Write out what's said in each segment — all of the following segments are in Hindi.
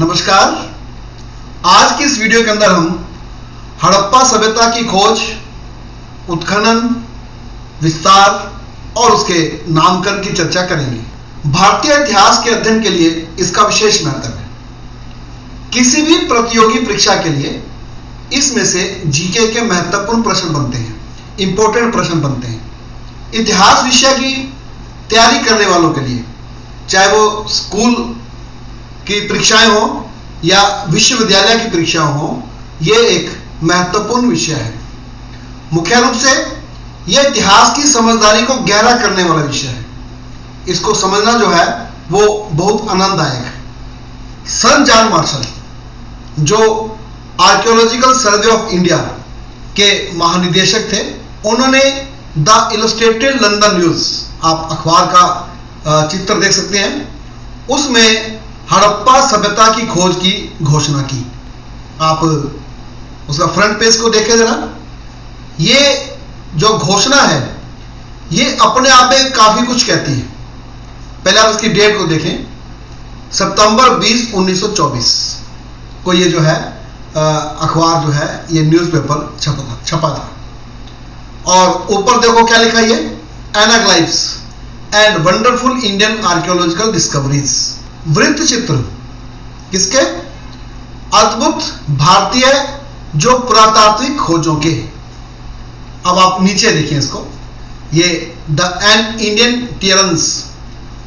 नमस्कार। आज की इस वीडियो के अंदर हम हड़प्पा सभ्यता की खोज, उत्खनन, विस्तार और उसके नामकरण की चर्चा करेंगे। भारतीय इतिहास के अध्ययन के लिए इसका विशेष महत्व है। किसी भी प्रतियोगी परीक्षा के लिए इसमें से जीके के महत्वपूर्ण प्रश्न बनते हैं, इंपॉर्टेंट प्रश्न बनते हैं। इतिहास विषय की तैयारी करने वालों के लिए, चाहे वो स्कूल की परीक्षाएं हो या विश्वविद्यालय की परीक्षाएं हो, यह एक महत्वपूर्ण विषय है। मुख्य रूप से यह इतिहास की समझदारी को गहरा करने वाला विषय है। इसको समझना जो है वो बहुत आनंददायक है। सर जॉन मार्शल, जो आर्कियोलॉजिकल सर्वे ऑफ इंडिया के महानिदेशक थे, उन्होंने द इलस्ट्रेटेड लंदन न्यूज, आप अखबार का चित्र देख सकते हैं, उसमें हड़प्पा सभ्यता की खोज की घोषणा की। आप उसका फ्रंट पेज को देखें जरा। ये जो घोषणा है ये अपने आप में काफी कुछ कहती है। पहले आप इसकी डेट को देखें। सितंबर 20, 1924 को ये जो है अखबार जो है, ये न्यूज़पेपर छपा था। और ऊपर देखो क्या लिखा है, anaglyphs and wonderful Indian archaeological discoveries. वृत्त चित्र किसके? अद्भुत भारतीय जो पुरातात्विक खोजों के। अब आप नीचे देखिए इसको, ये the and Indian Terence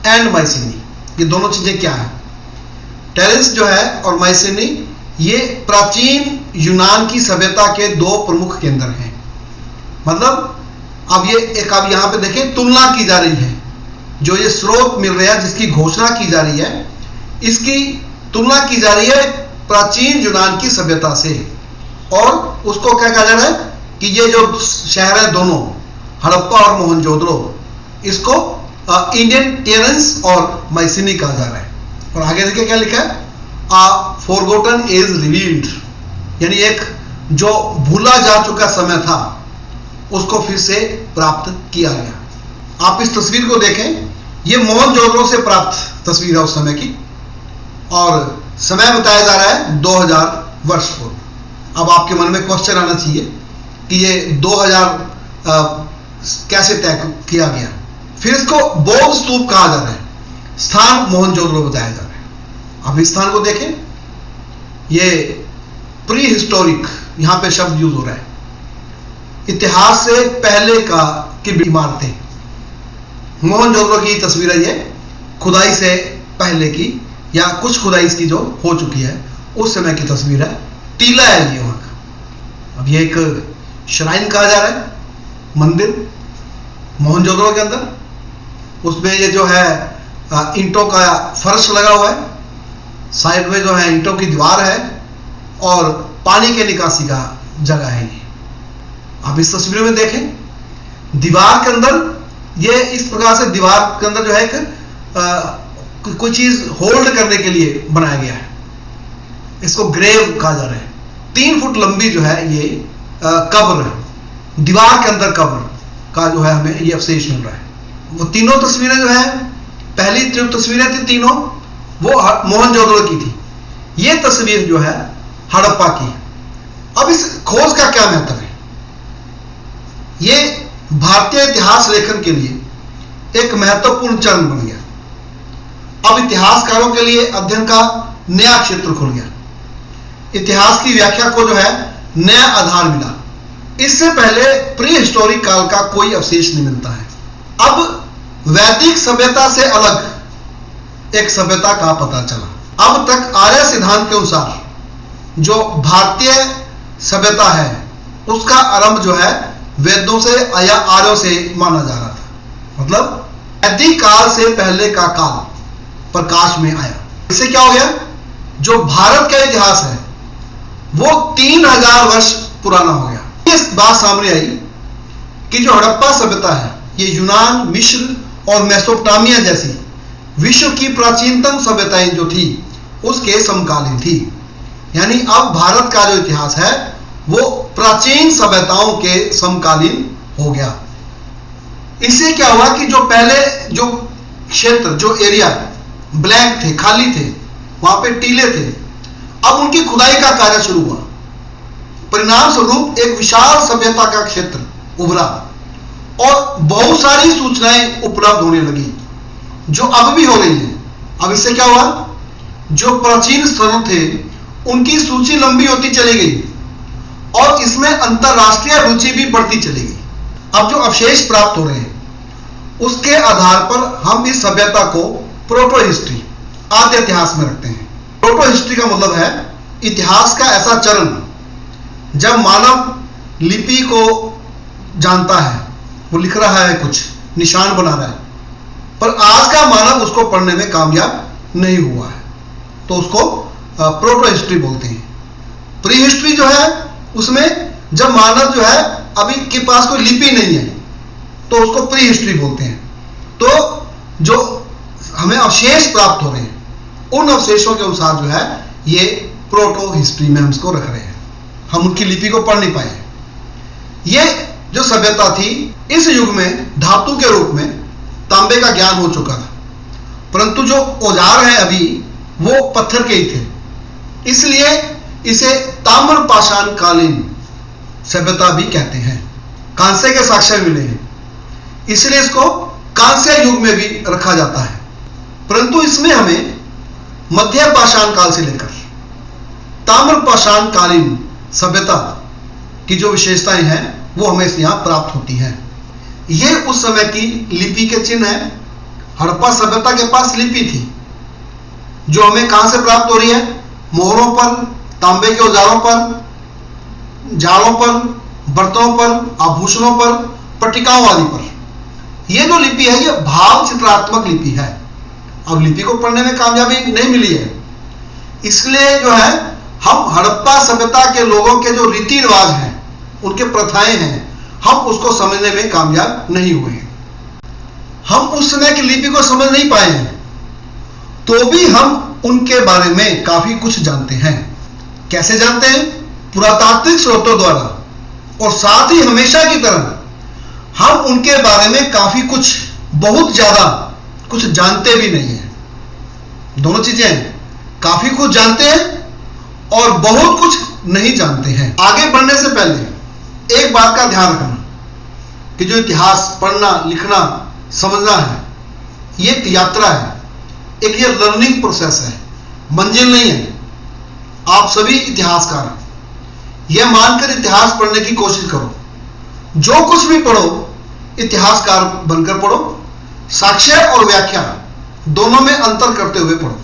and Mycenae, ये दोनों चीजें क्या है? टेरेंस जो है और माइसिनी, ये प्राचीन यूनान की सभ्यता के दो प्रमुख केंद्र हैं। मतलब अब ये एक, आप यहां पे देखें, तुलना की जा रही है। जो ये स्रोत मिल रहा है, जिसकी घोषणा की जा रही है, इसकी तुलना की जा रही है प्राचीन यूनान की सभ्यता से। और उसको क्या कहा जा रहा है कि ये जो शहर है दोनों, हड़प्पा और मोहनजोदड़ो, इसको इंडियन टेरेंस और माइसिनी कहा जा रहा है। और आगे देखिए क्या लिखा है, आ फॉरगॉटन एज रिवील्ड, यानी एक जो भूला जा चुका समय था उसको फिर से प्राप्त किया गया। आप इस तस्वीर को देखें, ये मोहनजोदड़ो से प्राप्त तस्वीर है उस समय की, और समय बताया जा रहा है 2000 वर्ष पूर्व। अब आपके मन में क्वेश्चन आना चाहिए कि ये 2000 कैसे तय किया गया? फिर इसको बौद्ध स्तूप कहा जा रहा है, स्थान मोहनजोदड़ो बताया जा रहा है। अब इस स्थान को देखें, ये प्री हिस्टोरिक यहां पे शब्द यूज हो रहा है। इतिहास से पहले का की इमारतें, मोहनजोदड़ो की तस्वीर है, ये खुदाई से पहले की या कुछ खुदाई इसकी जो हो चुकी है उस समय की तस्वीर है। टीला है ये वहां का। अब ये एक श्राइन कहा जा रहा है, मंदिर मोहनजोदड़ो के अंदर। उसमें ये जो है ईंटों का फर्श लगा हुआ है, साइड में जो है ईंटों की दीवार है, और पानी के निकासी का जगह है ये। आप इस तस्वीर में देखें, दीवार के अंदर ये इस प्रकार से दीवार के अंदर जो है एक कोई चीज होल्ड करने के लिए बनाया गया है। इसको ग्रेव कहा जा रहा है। 3 फुट लंबी जो है ये कब्र, दीवार के अंदर कब्र का जो है हमें ये अवशेष मिल रहा है। वो तीनों तस्वीरें जो है, पहली जो तस्वीरें थी तीनों, वो मोहनजोदड़ो की थी। ये तस्वीर जो है हड़प्पा की। अब इस खोज का क्या महत्व है? ये भारतीय इतिहास लेखन के लिए एक महत्वपूर्ण चरण बन गया। अब इतिहासकारों के लिए अध्ययन का नया क्षेत्र खुल गया। इतिहास की व्याख्या को जो है नया आधार मिला। इससे पहले प्री हिस्टोरिक काल का कोई अवशेष नहीं मिलता है। अब वैदिक सभ्यता से अलग एक सभ्यता का पता चला। अब तक आर्य सिद्धांत के अनुसार जो भारतीय सभ्यता है उसका आरंभ जो है वेदों से या आर्यों से माना जा रहा था। मतलब वैदिक काल से पहले का काल प्रकाश में आया। इससे क्या हो गया, जो भारत का इतिहास है वो 3000 वर्ष पुराना हो गया। इस बात सामने आई कि जो हड़प्पा सभ्यता है ये यूनान, मिस्र और मेसोपोटामिया जैसी विश्व की प्राचीनतम सभ्यताएं जो थी उसके समकालीन थी। यानी अब भारत का जो इतिहास है वो प्राचीन सभ्यताओं के समकालीन हो गया। इससे क्या हुआ कि जो पहले जो क्षेत्र, जो एरिया ब्लैंक थे, खाली थे, वहां पे टीले थे। अब उनकी खुदाई का कार्य शुरू हुआ। परिणाम स्वरूप एक विशाल सभ्यता का क्षेत्र उभरा और बहुत सारी सूचनाएं उपलब्ध होने लगी, जो अब भी हो रही हैं। अब इससे क्या हुआ, जो प्राचीन स्थल थे उनकी सूची लंबी होती चली गई और इसमें अंतरराष्ट्रीय रुचि भी बढ़ती चली गई। अब जो अवशेष प्राप्त हो रहे हैं उसके आधार पर हम इस सभ्यता को प्रोटो हिस्ट्री, आद्य इतिहास में रखते हैं। प्रोटो हिस्ट्री का मतलब है इतिहास का ऐसा चरण जब मानव लिपि को जानता है, वो लिख रहा है, कुछ निशान बना रहा है, पर आज का मानव उसको पढ़ने में कामयाब नहीं हुआ है, तो उसको प्रोटो हिस्ट्री बोलते हैं। प्री हिस्ट्री जो है उसमें जब मानव जो है अभी के पास कोई लिपि नहीं है तो उसको प्री हिस्ट्री बोलते हैं। तो जो हमें अवशेष प्राप्त हो रहे हैं उन अवशेषों के अनुसार जो है ये प्रोटो हिस्ट्री में हम इसको रख रहे हैं। हम उनकी लिपि को पढ़ नहीं पाए। ये जो सभ्यता थी इस युग में धातु के रूप में तांबे का ज्ञान हो चुका था, परंतु जो औजार हैं अभी वो पत्थर के ही थे, इसलिए इसे ताम्र पाषाण कालीन सभ्यता भी कहते हैं। कांस्य के साक्ष्य मिले हैं, इसलिए इसको कांस्य युग में भी रखा जाता है, परंतु इसमें हमें मध्य पाषाण काल से लेकर ताम्र पाषाण कालीन सभ्यता की जो विशेषताएं हैं वो हमें यहां प्राप्त होती हैं। ये उस समय की लिपि के चिन्ह है। हड़प्पा सभ्यता के पास लिपि थी जो हमें कहां से प्राप्त हो रही है, मोहरों पर, तांबे के औजारों पर, जालों पर, बर्तनों पर, आभूषणों पर, पट्टिकाओं आदि पर। यह जो लिपि है यह भाव चित्रात्मक लिपि है। अब लिपि को पढ़ने में कामयाबी नहीं मिली है, इसलिए जो है हम हड़प्पा सभ्यता के लोगों के जो रीति रिवाज हैं, उनके प्रथाएं हैं, हम उसको समझने में कामयाब नहीं हुए हैं। हम उस समय की लिपि को समझ नहीं पाए हैं, तो भी हम उनके बारे में काफी कुछ जानते हैं। कैसे जानते हैं? पुरातात्विक स्रोतों द्वारा, और साथ ही हमेशा की तरह हम उनके बारे में काफी कुछ, बहुत ज्यादा कुछ जानते भी नहीं है। दोनों चीजें हैं, काफी कुछ जानते हैं और बहुत कुछ नहीं जानते हैं। आगे बढ़ने से पहले एक बात का ध्यान रखना कि जो इतिहास पढ़ना, लिखना, समझना है, ये एक यात्रा है, एक ये लर्निंग प्रोसेस है, मंजिल नहीं है। आप सभी इतिहासकार हैं, यह मानकर इतिहास पढ़ने की कोशिश करो, जो कुछ भी पढ़ो इतिहासकार बनकर पढ़ो, साक्ष्य और व्याख्या दोनों में अंतर करते हुए पढ़ो।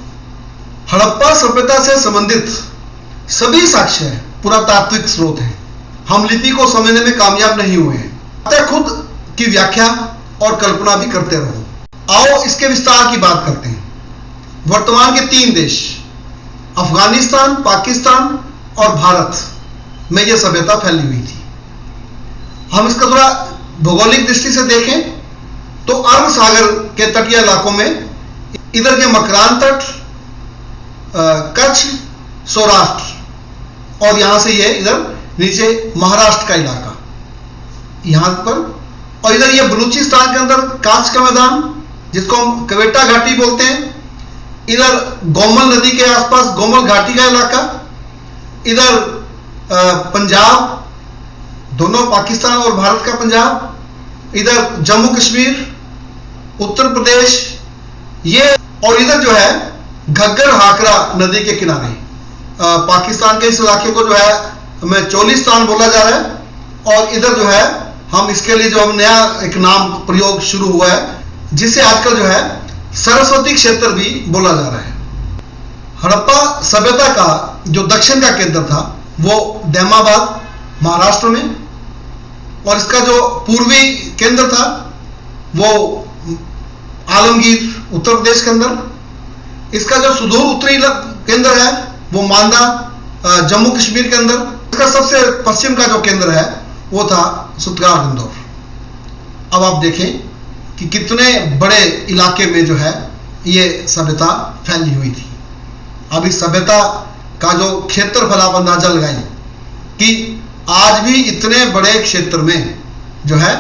हड़प्पा सभ्यता से संबंधित सभी साक्ष्य पुरातात्विक स्रोत हैं। हम लिपि को समझने में कामयाब नहीं हुए हैं, अतः खुद की व्याख्या और कल्पना भी करते रहो। आओ इसके विस्तार की बात करते हैं। वर्तमान के 3 देश अफगानिस्तान, पाकिस्तान और भारत में यह सभ्यता फैली हुई थी। हम इसका थोड़ा भौगोलिक दृष्टि से देखें तो अरब सागर के तटीय इलाकों में इधर के मकरान तट, कच्छ, सौराष्ट्र और यहां से ये इधर नीचे महाराष्ट्र का इलाका यहां पर, और इधर ये बलूचिस्तान के अंदर काच का मैदान जिसको हम कवेटा घाटी बोलते हैं, इधर गोमल नदी के आसपास गोमल घाटी का इलाका, इधर पंजाब, दोनों पाकिस्तान और भारत का पंजाब, इधर जम्मू कश्मीर, उत्तर प्रदेश, ये, और इधर जो है घग्गर हाकरा नदी के किनारे पाकिस्तान के इस इलाके को जो है में चोलिस्तान बोला जा रहा है, और इधर जो है हम इसके लिए जो हम नया एक नाम प्रयोग शुरू हुआ है जिसे आजकल जो है सरस्वती क्षेत्र भी बोला जा रहा है। हड़प्पा सभ्यता का जो दक्षिण का केंद्र था वो दैमाबाद महाराष्ट्र में, और इसका जो पूर्वी केंद्र था वो आलमगीर उत्तर प्रदेश के अंदर, इसका जो सुदूर उत्तरी केंद्र है वो मांदा जम्मू कश्मीर के अंदर, इसका सबसे पश्चिम का जो केंद्र है वो था सुतगार इंदौर। अब आप देखें कि कितने बड़े इलाके में जो है ये सभ्यता फैली हुई थी। अब इस सभ्यता का जो क्षेत्रफल आप अंदाजा लगाएं कि आज भी इतने बड़े क्षेत्र में जो है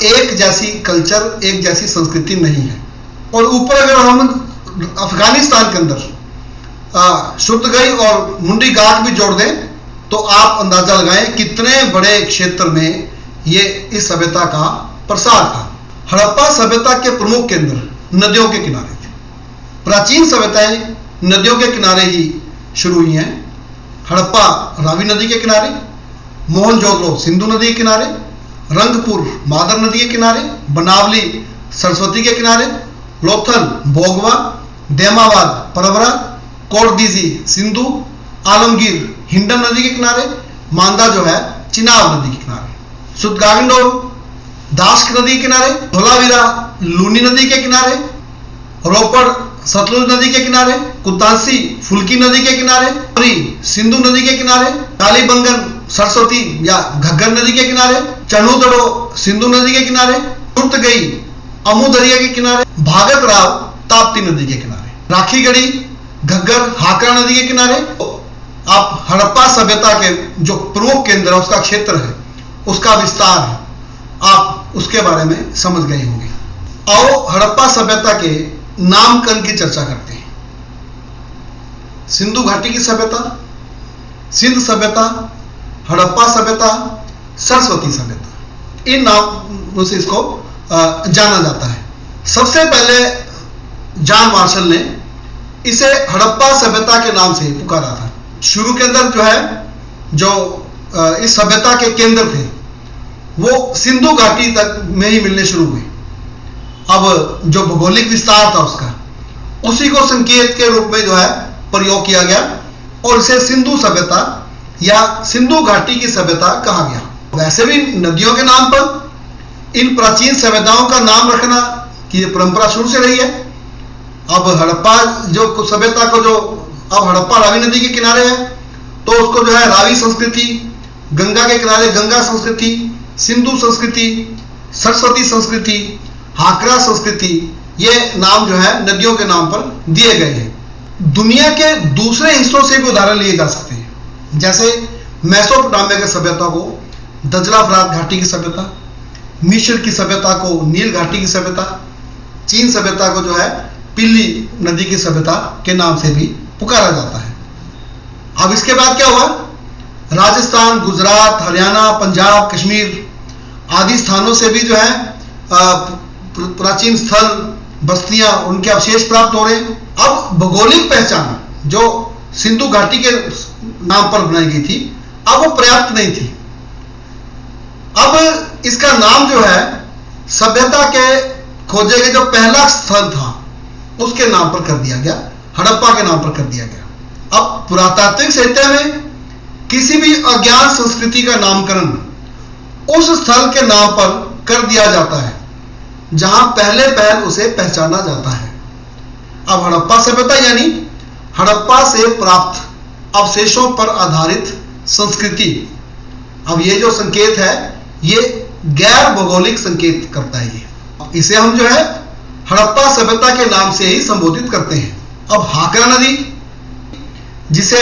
एक जैसी कल्चर, एक जैसी संस्कृति नहीं है। और ऊपर अगर हम अफगानिस्तान के अंदर शुद्धगई और मुंडी घाट भी जोड़ दें तो आप अंदाजा लगाएं कितने बड़े क्षेत्र में ये इस सभ्यता का प्रसार था। हड़प्पा सभ्यता के प्रमुख केंद्र नदियों के किनारे थे। प्राचीन सभ्यताएं नदियों के किनारे ही शुरू हुई हैं। हड़प्पा रावी नदी के किनारे, मोहनजोदड़ो सिंधु नदी के किनारे, रंगपुर मादर नदी के किनारे, बनावली सरस्वती के किनारे, लोथल भोगवा, देमाबाद परवरा, कोटदीजी सिंधु, आलमगीर हिंडन नदी के किनारे, मांदा जो है चिनाब नदी के किनारे, सुदगागंडो दास्क नदी के किनारे, धोलावीरा लूनी नदी के किनारे, रोपड़ सतलुज नदी के किनारे, कुतांसी फुल्की नदी के किनारे, सिंधु नदी के किनारे, कालीबंगन सरस्वती या घग्गर नदी के किनारे, चनूदड़ो सिंधु नदी के किनारे, तुर्तगई अमू दरिया के किनारे, भागत राव ताप्ती नदी के किनारे, राखीगढ़ी घग्गर हाकरा नदी के किनारे। आप हड़प्पा सभ्यता के जो प्रमुख केंद्र है, उसका क्षेत्र है, उसका विस्तार है, आप उसके बारे में समझ गए होंगे। आओ हड़प्पा सभ्यता के नामकरण की चर्चा करते हैं। सिंधु घाटी की सभ्यता, सिंध सभ्यता, हड़प्पा सभ्यता, सरस्वती सभ्यता, इन नामों से इसको जाना जाता है। सबसे पहले जॉन मार्शल ने इसे हड़प्पा सभ्यता के नाम से पुकारा था। शुरू के अंदर जो है, जो इस सभ्यता के केंद्र थे वो सिंधु घाटी तक में ही मिलने शुरू हुए। अब जो भौगोलिक विस्तार था उसका, उसी को संकेत के रूप में जो है प्रयोग किया गया और इसे सिंधु सभ्यता या सिंधु घाटी की सभ्यता कहा गया। वैसे भी नदियों के नाम पर इन प्राचीन सभ्यताओं का नाम रखना की ये परंपरा शुरू से रही है। अब हड़प्पा जो सभ्यता को, जो अब हड़प्पा रावी नदी के किनारे है तो उसको जो है रावी संस्कृति, गंगा के किनारे गंगा संस्कृति, सिंधु संस्कृति, सरस्वती संस्कृति, हाकरा संस्कृति, ये नाम जो है नदियों के नाम पर दिए गए हैं। दुनिया के दूसरे हिस्सों से भी उदाहरण लिए जा सकते हैं। जैसे मेसोपोटामिया की सभ्यता को दजला फरात घाटी की सभ्यता, मिस्र की सभ्यता को नील घाटी की सभ्यता, चीन सभ्यता को जो है पिल्ली नदी की सभ्यता के नाम से भी पुकारा जाता है। अब इसके बाद क्या हुआ? राजस्थान, गुजरात, हरियाणा, पंजाब, कश्मीर आदि स्थानों से भी जो है प्राचीन स्थल, बस्तियां, उनके अवशेष प्राप्त हो रहे हैं। अब भौगोलिक पहचान जो सिंधु घाटी के नाम पर बनाई गई थी, अब वो पर्याप्त नहीं थी। अब इसका नाम जो है सभ्यता के खोजे गए जो पहला स्थल था उसके नाम पर कर दिया गया, हड़प्पा के नाम पर कर दिया गया। अब पुरातात्विक साहित्य में किसी भी अज्ञात संस्कृति का नामकरण उस स्थल के नाम पर कर दिया जाता है जहां पहले पहल उसे पहचाना जाता है। अब हड़प्पा सभ्यता यानी हड़प्पा से प्राप्त अवशेषों पर आधारित संस्कृति। अब ये जो संकेत है ये गैर भौगोलिक संकेत करता है। इसे हम जो है हड़प्पा सभ्यता के नाम से ही संबोधित करते हैं। अब हाकरा नदी, जिसे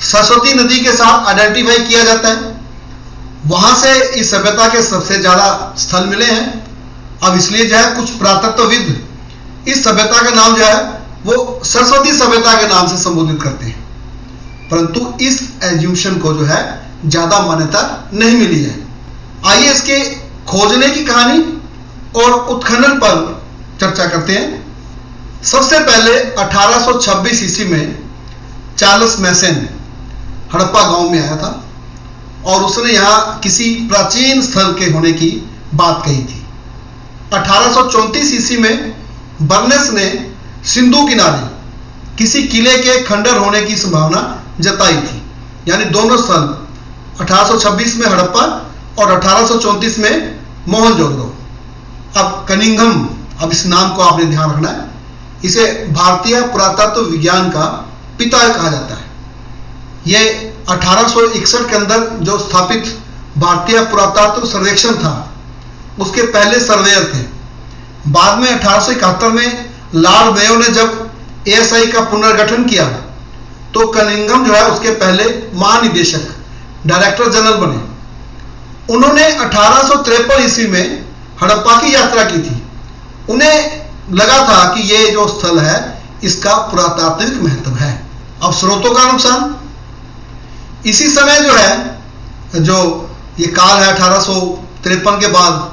सरस्वती नदी के साथ आइडेंटिफाई किया जाता है, वहां से इस सभ्यता के सबसे ज्यादा स्थल मिले हैं। अब इसलिए जो है कुछ पुरातत्वविद इस सभ्यता का नाम जो है वो सरस्वती सभ्यता के नाम से संबोधित करते हैं, परंतु इस एज्यूम्शन को जो है ज्यादा मान्यता नहीं मिली है। आइए इसके खोजने की कहानी और उत्खनन पर चर्चा करते हैं। सबसे पहले 1826 ईस्वी में चार्ल्स मैसन हड़प्पा गांव में आया था और उसने यहां किसी प्राचीन स्थल के होने की बात कही थी। 1834 ईस्वी में बर्नेस ने सिंधु किनारे किसी किले के खंडर होने की संभावना जताई थी। यानी दोनों स्थल 1826 में हड़प्पा और 1834 में मोहनजोदड़ो। अब कनिंघम, अब इस नाम को आपने ध्यान रखना है, इसे भारतीय पुरातत्व विज्ञान का पिता कहा जाता है। यह 1861 के अंदर जो स्थापित भारतीय पुरातत्व सर्वेक्षण था उसके पहले सर्वेयर थे। बाद में 1871 में लॉर्ड मेयो ने जब एएसआई का पुनर्गठन किया तो कनिंघम जो है उसके पहले महानिदेशक, डायरेक्टर जनरल बने। उन्होंने 1853 ईस्वी में हड़प्पा की यात्रा की थी। उन्हें लगा था कि ये जो स्थल है इसका पुरातात्विक महत्व है। अब स्रोतों का नुकसान, इसी समय जो है, जो ये काल है 1853 के बाद,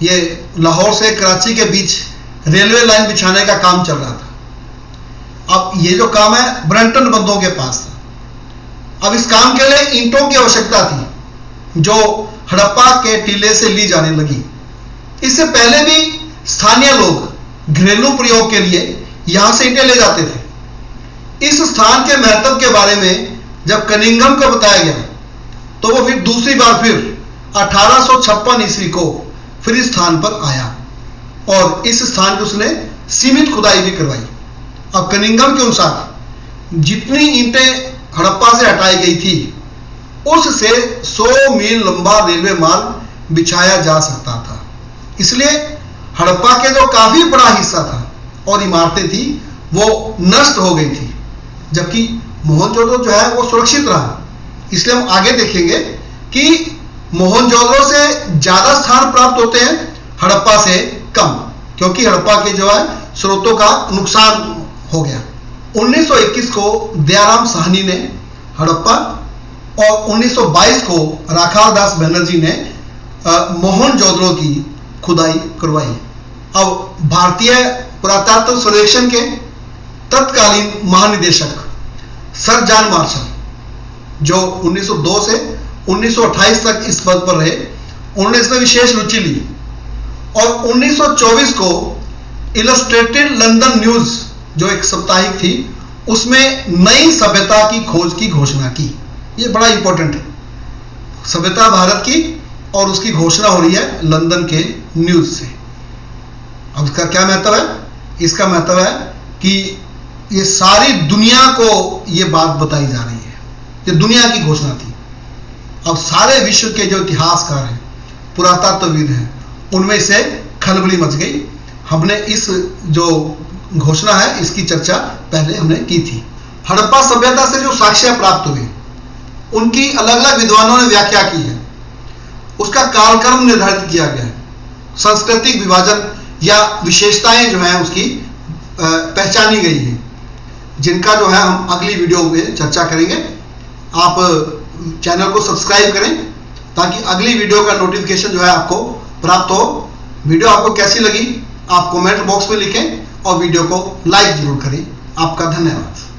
ये लाहौर से कराची के बीच रेलवे लाइन बिछाने का काम चल रहा था। अब ये जो काम है ब्रंटन बंधुओं के पास था। अब इस काम के लिए ईंटों की आवश्यकता थी जो हड़प्पा के टीले से ली जाने लगी। इससे पहले भी स्थानीय लोग घरेलू प्रयोग के लिए यहां से ईंटें ले जाते थे। इस स्थान के महत्व के बारे में जब कनिंघम को बताया गया तो वो फिर दूसरी बार फिर 1856 ईस्वी को फिर इस स्थान पर आया और इस स्थान की उसने सीमित खुदाई भी करवाई। अब कनिंघम के अनुसार जितनी ईंटें हड़प्पा से हटाई गई थी उससे 100 मील लंबा रेलवे मार्ग बिछाया जा सकता था। इसलिए हड़प्पा के जो काफी बड़ा हिस्सा था और इमारतें थी वो नष्ट हो गई थी, जबकि मोहनजोदड़ो जो है वो सुरक्षित रहा। इसलिए हम आगे देखेंगे कि मोहनजोदड़ो से ज्यादा स्थान प्राप्त होते हैं, हड़प्पा से कम, क्योंकि हड़प्पा के जो है स्रोतों का नुकसान हो गया। 1921 को दयाराम साहनी ने हड़प्पा और 1922 को राखाल दास बनर्जी ने मोहनजोदड़ो की खुदाई करवाई। अब भारतीय पुरातत्व सर्वेक्षण के तत्कालीन महानिदेशक सर जॉन मार्शल, जो 1902 से 1928 तक इस पद पर रहे, उन्होंने इसमें विशेष रुचि ली और 1924 को इलस्ट्रेटेड लंदन न्यूज जो एक साप्ताहिक थी उसमें नई सभ्यता की खोज की घोषणा की। ये बड़ा इंपॉर्टेंट है, सभ्यता भारत की, और उसकी घोषणा हो रही है लंदन के न्यूज से। अब इसका क्या महत्व है? इसका महत्व है कि ये सारी दुनिया को ये बात बताई जा रही है, ये दुनिया की घोषणा थी। अब सारे विश्व के जो इतिहासकार हैं, पुरातत्वविद हैं, उनमें से खलबली मच गई। हमने इस जो घोषणा है इसकी चर्चा पहले हमने की थी। हड़प्पा सभ्यता से जो साक्ष्य प्राप्त हुए उनकी अलग अलग विद्वानों ने व्याख्या की है, उसका कालक्रम निर्धारित किया गया है, सांस्कृतिक विभाजन या विशेषताएं जो हैं उसकी पहचानी गई है, जिनका जो है हम अगली वीडियो में चर्चा करेंगे। आप चैनल को सब्सक्राइब करें ताकि अगली वीडियो का नोटिफिकेशन जो है आपको प्राप्त हो। वीडियो आपको कैसी लगी आप कमेंट बॉक्स में लिखें और वीडियो को लाइक जरूर करें। आपका धन्यवाद।